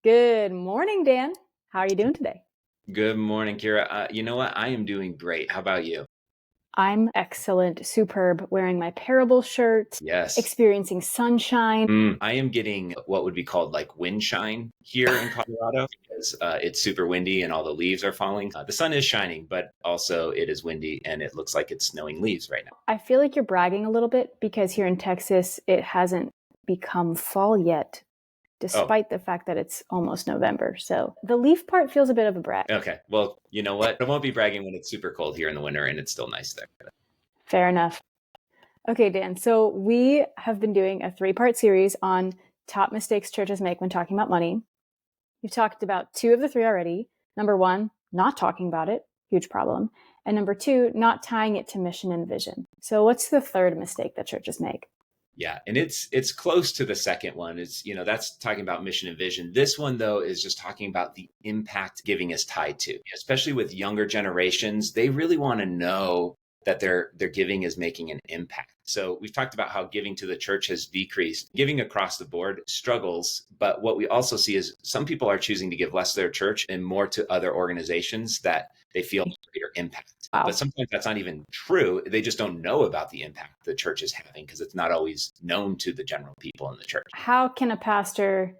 Good morning, Dan. How are you doing today? Good morning, Kira. You know what? I am doing great. How about you? I'm excellent, superb, wearing my parable shirt, Yes. experiencing sunshine. I am getting what would be called like wind shine here in Colorado because it's super windy and all the leaves are falling. The sun is shining, but also it is windy and it looks like it's snowing leaves right now. I feel like you're bragging a little bit because here in Texas, it hasn't become fall yet, Oh, despite the fact that it's almost November. So the leaf part feels a bit of a brag. okay. Well, you know what? I won't be bragging when it's super cold here in the winter and it's still nice there. Fair enough. Okay, Dan. So we have been doing a three-part series on top mistakes churches make when talking about money. You've talked about two of the three already. Number one, not talking about it, huge problem. And number two, not tying it to mission and vision. So, what's the third mistake that churches make? Yeah, and it's close to the second one. That's talking about mission and vision. This one though is just talking about the impact giving is tied to. Especially with younger generations, they really want to know that their giving is making an impact. So we've talked about how giving to the church has decreased. Giving across the board struggles, but what we also see is some people are choosing to give less to their church and more to other organizations that they feel greater impact. But Wow. sometimes that's not even true. They just don't know about the impact the church is having because it's not always known to the general people in the church. How can a pastor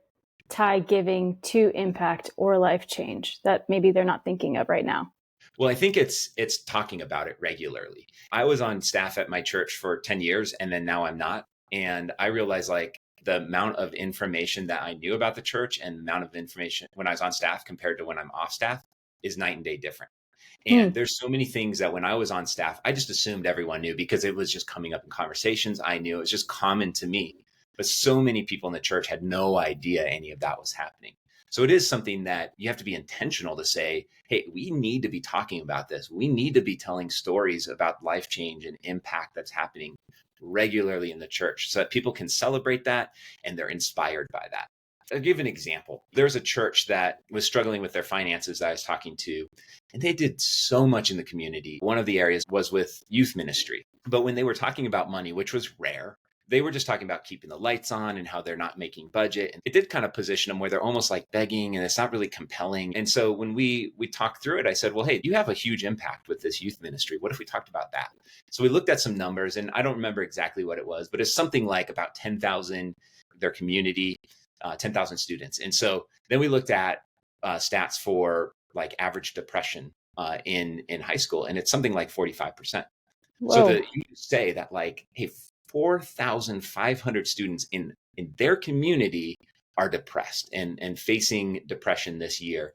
tie giving to impact or life change that maybe they're not thinking of right now? Well, I think it's talking about it regularly. I was on staff at my church for 10 years and then now I'm not. And I realized like the amount of information that I knew about the church and the amount of information when I was on staff compared to when I'm off staff is night and day different. And Hmm. there's so many things that when I was on staff, I just assumed everyone knew because it was just coming up in conversations. I knew it was just common to me. But so many people in the church had no idea any of that was happening. So it is something that you have to be intentional to say, hey, we need to be talking about this. We need to be telling stories about life change and impact that's happening regularly in the church so that people can celebrate that and they're inspired by that. I'll give an example. There's a church that was struggling with their finances that I was talking to, and they did so much in the community. One of the areas was with youth ministry. But when they were talking about money, which was rare, they were just talking about keeping the lights on and how they're not making budget. And it did kind of position them where they're almost like begging and it's not really compelling. And so when we talked through it, I said, well, hey, you have a huge impact with this youth ministry. What if we talked about that? So we looked at some numbers and I don't remember exactly what it was, but it's something like about 10,000 their community, 10,000 students. And so then we looked at stats for like average depression in high school, and it's something like 45%. So Whoa. that you say that like, hey, 4,500 students in their community are depressed and facing depression this year.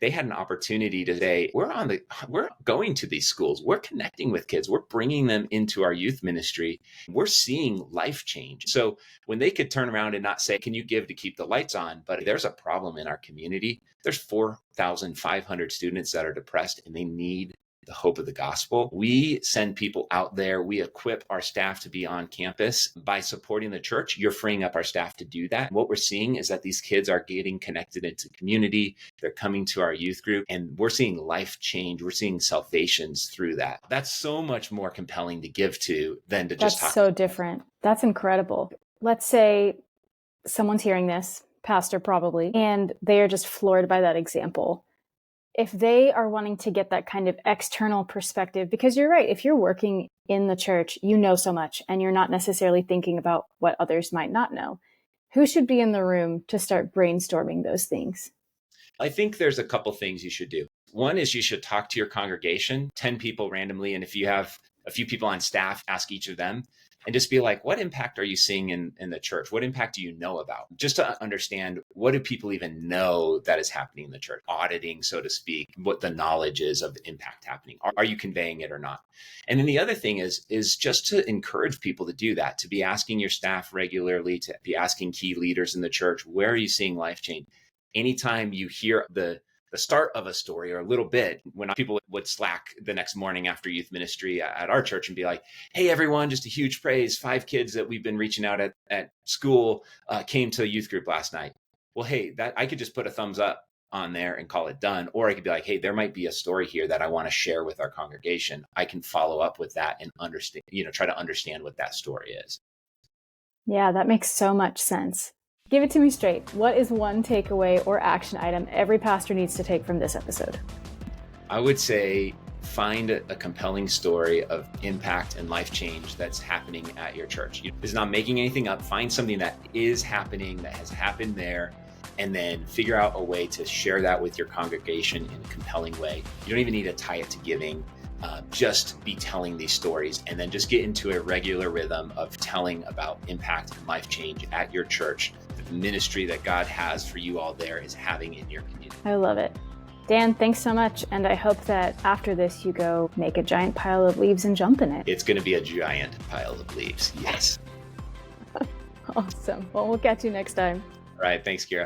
They had an opportunity to say, we're going to these schools, we're connecting with kids, we're bringing them into our youth ministry, we're seeing life change. So when they could turn around and not say, can you give to keep the lights on, but there's a problem in our community, there's 4,500 students that are depressed and they need the hope of the gospel. We send people out there. We equip our staff to be on campus. By supporting the church, you're freeing up our staff to do that. What we're seeing is that these kids are getting connected into community. They're coming to our youth group and we're seeing life change. We're seeing salvations through that. That's so much more compelling to give to than to just That's talk. so different. That's incredible. Let's say someone's hearing this, pastor probably, and they are just floored by that example. If they are wanting to get that kind of external perspective, because you're right, if you're working in the church, you know so much and you're not necessarily thinking about what others might not know. Who should be in the room to start brainstorming those things? I think there's a couple things you should do. One is you should talk to your congregation, 10 people randomly. And if you have a few people on staff, ask each of them and just be like, what impact are you seeing in the church? What impact do you know about? Just to understand, what do people even know that is happening in the church? Auditing, so to speak, what the knowledge is of the impact happening. Are you conveying it or not? And then the other thing is just to encourage people to do that, to be asking your staff regularly, to be asking key leaders in the church, where are you seeing life change? Anytime you hear the start of a story or a little bit, when people would slack the next morning after youth ministry at our church and be like, hey, everyone, just a huge praise. 5 kids that we've been reaching out at school came to a youth group last night. Well, hey, that I could just put a thumbs up on there and call it done. Or I could be like, hey, there might be a story here that I want to share with our congregation. I can follow up with that and understand, try to understand what that story is. Yeah, that makes so much sense. Give it to me straight. What is one takeaway or action item every pastor needs to take from this episode? I would say find a compelling story of impact and life change that's happening at your church. It's not making anything up. Find something that is happening, that has happened there, and then figure out a way to share that with your congregation in a compelling way. You don't even need to tie it to giving. Just be telling these stories, and then just get into a regular rhythm of telling about impact and life change at your church, that the ministry that God has for you all there is having in your community. I love it. Dan, thanks so much. And I hope that after this, you go make a giant pile of leaves and jump in it. It's going to be a giant pile of leaves. Yes. Awesome. Well, we'll catch you next time. All right. Thanks, Kira.